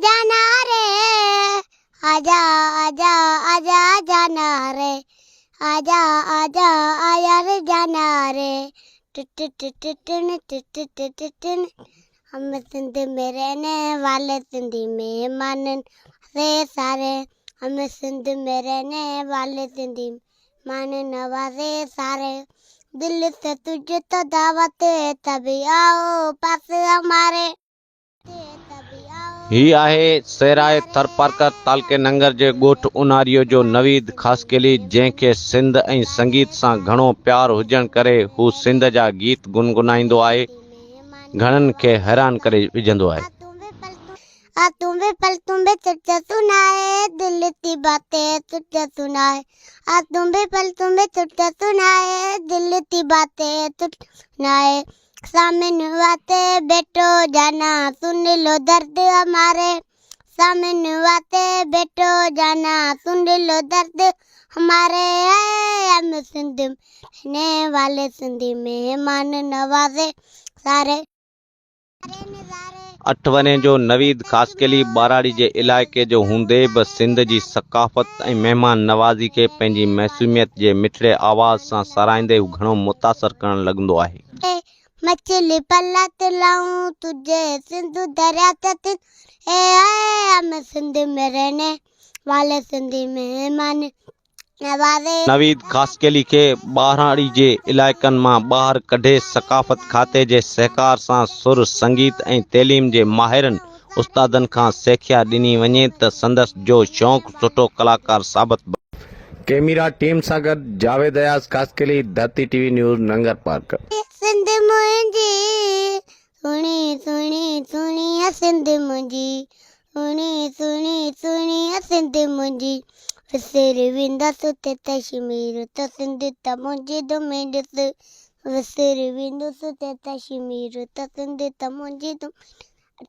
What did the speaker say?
जाना रे आजा आजा आजा जाना रे आजा आजा आया रे जाना रे हम सिंध में रहने वाले सिंधी मेहमान से सारे हम सिंध में रहने वाले सिंधी मान नवाजे सारे दिल से तुझे तो दावत है तभी आओ पास हमारे ही आहे सराय थरपारकर तालके नंगर जे ॻोठ उनारियो जो नवीद ख़ासकेली जंहिंखे सिंध ऐं संगीत सां घणो प्यार हुजण करे हू सिंध जा गीत गुनगुनाईंदो आहे घणनि खे हैरान करे विझंदो आहे। तुम्हें तुझे सुनाए दिल की बातें तुझे सुनाए तुम्हें तुझे सुनाए दिल की बातें तुझे सुनाए सामने बातें बैठो जाना सुन लो दर्द हमारे सामने बातें बैठो जाना सुन लो दर्द हमारे हम सिंध रहने वाले सिंधी मेहमान नवाजे सारे। 8 वरे जो नवीद ख़ासकेली बाराड़ी जे इलाइक़े जो हूंदे बि सिंध जी सक़ाफ़त ऐं महिमान नवाज़ी खे पंहिंजी मैसूमियत जे मिठड़े आवाज़ सां साराईंदे हू घणो मुतासिर करणु लॻंदो आहे। मछली पलत लाऊं तुझे सिंधु दरिया तक हम सिंध में रहने वाले सिंधी मेहमान नवाज़े। नवीद ख़ासकेली खे बाराड़ी जे इलाइक़नि मां ॿाहिरि कढे सक़ाफ़त खाते जे सहकार सां सुर संगीत ऐं तइलीम जे माहिरनि उस्तादनि खां सिखिया ॾिनी वञे त संदसि जो शौक़ु सुठो कलाकार साबित कैमरा टीम सां गॾु जावेद अयाज़ ख़ासकेली धरती टीवी न्यूज़ नंगर पार्क। सिंध मुंहिंजी सुणी सुणी सुणी सिंध मुंहिंजी सुणी सुणी सुणी सिंध मुंहिंजी विसर वेंदसि ते कश्मीर त सिंध त मुंहिंजी धुमेंदसि विसर वेंदसि ते कश्मीर त सिंध त मुंहिंजी